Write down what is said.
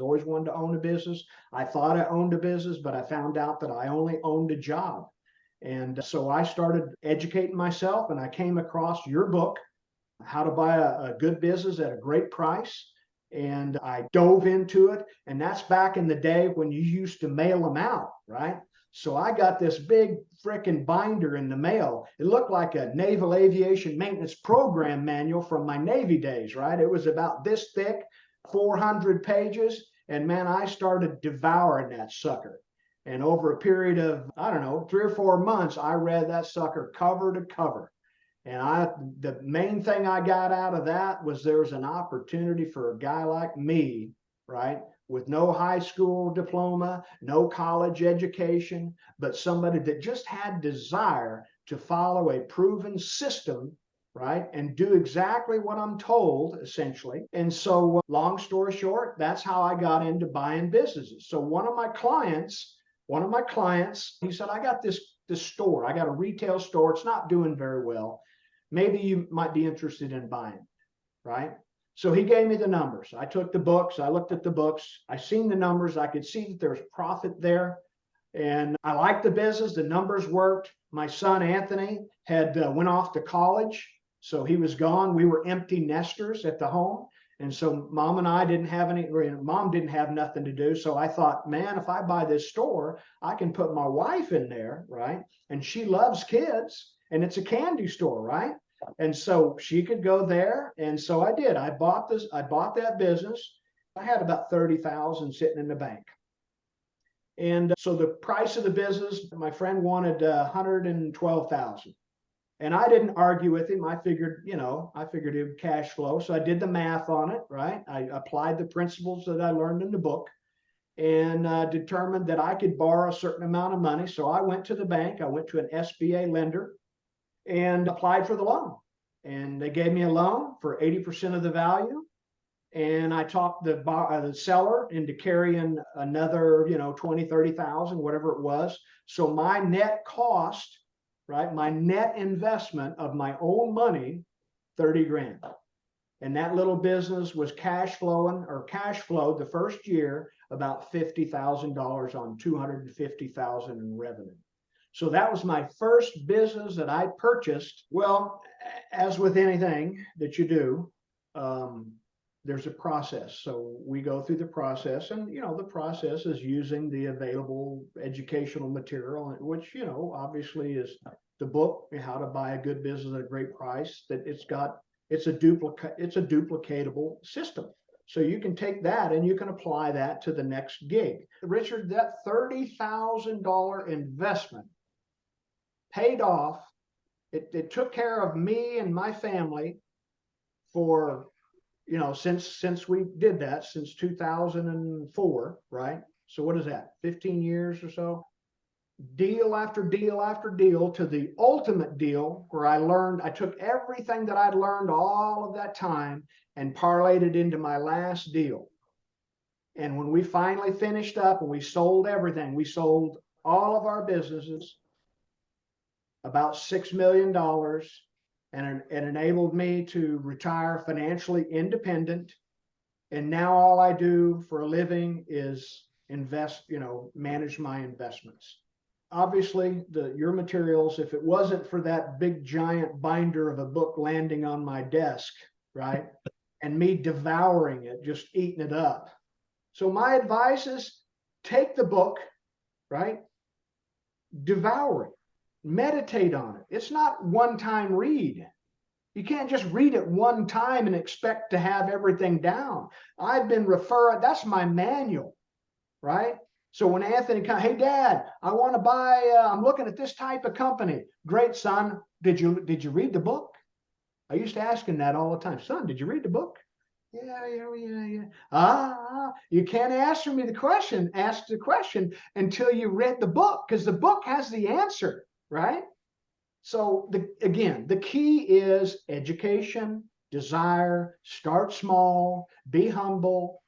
always wanted to own a business. I thought I owned a business, but I found out that I only owned a job. And so I started educating myself, and I came across your book, How to Buy a Good Business at a Great Price. And I dove into it. And that's back in the day when you used to mail them out, right? So I got this big freaking binder in the mail. It looked like a Naval Aviation Maintenance Program manual from my Navy days, right? It was about this thick, 400 pages. And man, I started devouring that sucker. And over a period of, I don't know, 3 or 4 months, I read that sucker cover to cover. And the main thing I got out of that was there's an opportunity for a guy like me, right, with no high school diploma, no college education, but somebody that just had desire to follow a proven system, right, and do exactly what I'm told, essentially. And so, long story short, that's how I got into buying businesses. So one of my clients, he said, I got this store. I got a retail store. It's not doing very well. Maybe you might be interested in buying, right? So he gave me the numbers. I took the books. I looked at the books. I seen the numbers. I could see that there's profit there. And I liked the business. The numbers worked. My son, Anthony, had went off to college. So he was gone. We were empty nesters at the home. And so mom and I didn't have mom didn't have nothing to do. So I thought, man, if I buy this store, I can put my wife in there, right? And she loves kids, and it's a candy store, right? And so she could go there. And so I did. I bought that business. I had about 30,000 sitting in the bank. And so the price of the business, my friend wanted 112,000. And I didn't argue with him. I figured it would cash flow. So I did the math on it, right? I applied the principles that I learned in the book and determined that I could borrow a certain amount of money. So I went to the bank. I went to an SBA lender and applied for the loan. And they gave me a loan for 80% of the value. And I talked the seller into carrying another, 20, 30,000, whatever it was. So my net cost, right, my net investment of my own money, 30 grand. And that little business was cash flowed the first year about $50,000 on 250,000 in revenue. So that was my first business that I purchased. Well, as with anything that you do, there's a process. So we go through the process, and the process is using the available educational material, which obviously is the book, How to Buy a Good Business at a Great Price. That it's a duplicatable system. So you can take that and you can apply that to the next gig. Richard, that $30,000 investment paid off. It took care of me and my family for since we did that, since 2004, right? So what is that, 15 years or so? Deal after deal after deal, to the ultimate deal where I took everything that I'd learned all of that time and parlayed it into my last deal. And when we finally finished up and we sold everything, we sold all of our businesses, about $6 million, and it enabled me to retire financially independent. And now all I do for a living is manage my investments. Obviously, your materials, if it wasn't for that big giant binder of a book landing on my desk, right, and me devouring it, just eating it up. So my advice is take the book, right, devour it, meditate on it. It's not one-time read. You can't just read it one time and expect to have everything down. I've been that's my manual, right? So when Anthony comes, hey, Dad, I want to buy, I'm looking at this type of company. Great, son. Did you read the book? I used to ask him that all the time. Son, did you read the book? Yeah. You can't ask the question until you read the book, because the book has the answer, right? So again, the key is education, desire, start small, be humble,